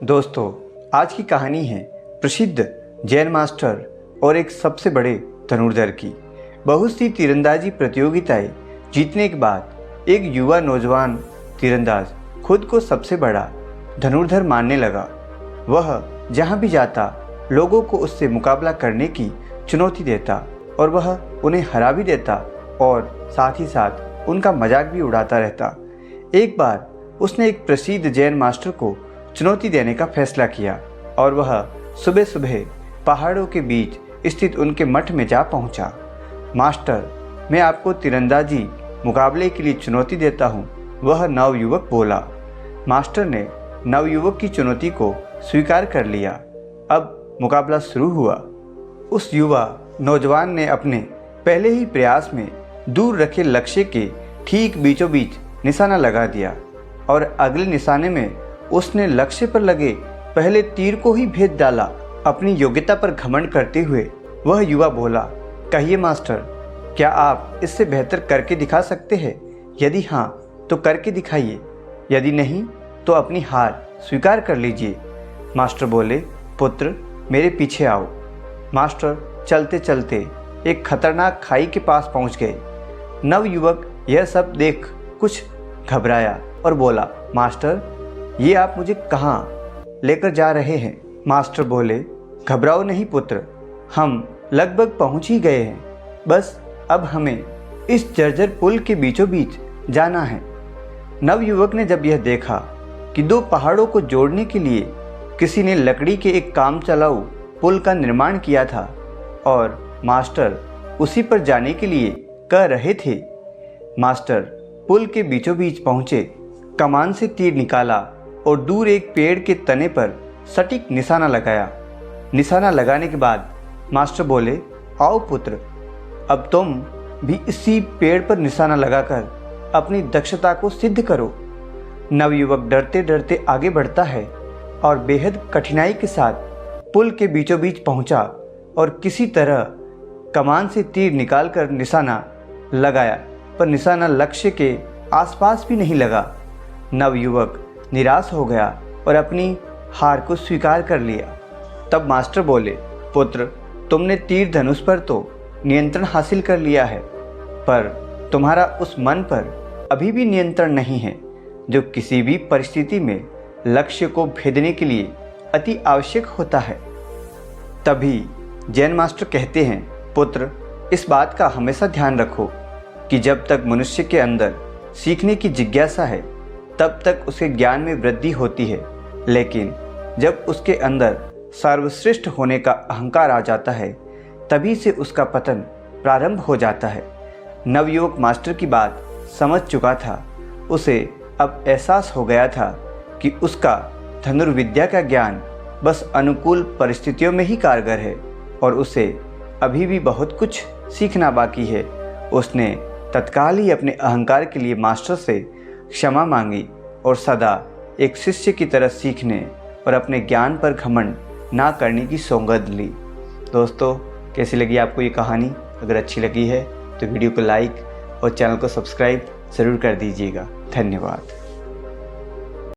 दोस्तों, आज की कहानी है प्रसिद्ध जैन मास्टर और एक सबसे बड़े धनुर्धर की। बहुत सी तीरंदाजी प्रतियोगिताएं जीतने के बाद एक युवा नौजवान तीरंदाज खुद को सबसे बड़ा धनुर्धर मानने लगा। वह जहां भी जाता लोगों को उससे मुकाबला करने की चुनौती देता और वह उन्हें हरा भी देता और साथ ही साथ उनका मजाक भी उड़ाता रहता। एक बार उसने एक प्रसिद्ध जैन मास्टर को चुनौती देने का फैसला किया और वह सुबह सुबह पहाड़ों के बीच स्थित उनके मठ में जा पहुंचा। मास्टर, मैं आपको तीरंदाजी मुकाबले के लिए चुनौती देता हूं, वह नवयुवक बोला। मास्टर ने नवयुवक की चुनौती को स्वीकार कर लिया। अब मुकाबला शुरू हुआ। उस युवा नौजवान ने अपने पहले ही प्रयास में दूर रखे लक्ष्य के ठीक बीचों बीच निशाना लगा दिया और अगले निशाने में उसने लक्ष्य पर लगे पहले तीर को ही भेद डाला। अपनी योग्यता पर घमंड करते हुए वह युवा बोला, कहिए मास्टर, क्या आप इससे बेहतर करके दिखा सकते हैं? यदि हाँ तो करके दिखाइए, यदि नहीं तो अपनी हार स्वीकार कर लीजिए। मास्टर बोले, पुत्र मेरे पीछे आओ। मास्टर चलते चलते एक खतरनाक खाई के पास पहुंच गए। नवयुवक यह सब देख कुछ घबराया और बोला, मास्टर, ये आप मुझे कहाँ लेकर जा रहे हैं? मास्टर बोले, घबराओ नहीं पुत्र, हम लगभग पहुंच ही गए हैं। बस अब हमें इस जर्जर पुल के बीचों बीच जाना है। नवयुवक ने जब यह देखा कि दो पहाड़ों को जोड़ने के लिए किसी ने लकड़ी के एक काम चलाऊ पुल का निर्माण किया था और मास्टर उसी पर जाने के लिए कह रहे थे। मास्टर पुल के बीचों बीच पहुंचे, कमान से तीर निकाला और दूर एक पेड़ के तने पर सटीक निशाना लगाया। निशाना लगाने के बाद मास्टर बोले, आओ पुत्र, अब तुम भी इसी पेड़ पर निशाना लगाकर अपनी दक्षता को सिद्ध करो। नवयुवक डरते डरते आगे बढ़ता है और बेहद कठिनाई के साथ पुल के बीचों बीच पहुंचा और किसी तरह कमान से तीर निकालकर निशाना लगाया, पर निशाना लक्ष्य के आसपास भी नहीं लगा। नवयुवक निराश हो गया और अपनी हार को स्वीकार कर लिया। तब मास्टर बोले, पुत्र, तुमने तीर धनुष पर तो नियंत्रण हासिल कर लिया है, पर तुम्हारा उस मन पर अभी भी नियंत्रण नहीं है जो किसी भी परिस्थिति में लक्ष्य को भेदने के लिए अति आवश्यक होता है। तभी जैन मास्टर कहते हैं, पुत्र, इस बात का हमेशा ध्यान रखो कि जब तक मनुष्य के अंदर सीखने की जिज्ञासा है तब तक उसके ज्ञान में वृद्धि होती है, लेकिन जब उसके अंदर सर्वश्रेष्ठ होने का अहंकार आ जाता है तभी से उसका पतन प्रारंभ हो जाता है। नवयुवक मास्टर की बात समझ चुका था। उसे अब एहसास हो गया था कि उसका धनुर्विद्या का ज्ञान बस अनुकूल परिस्थितियों में ही कारगर है और उसे अभी भी बहुत कुछ सीखना बाकी है। उसने तत्काल ही अपने अहंकार के लिए मास्टर से क्षमा मांगी और सदा एक शिष्य की तरह सीखने और अपने ज्ञान पर घमंड ना करने की सौगंध ली। दोस्तों, कैसी लगी आपको ये कहानी? अगर अच्छी लगी है तो वीडियो को लाइक और चैनल को सब्सक्राइब ज़रूर कर दीजिएगा। धन्यवाद।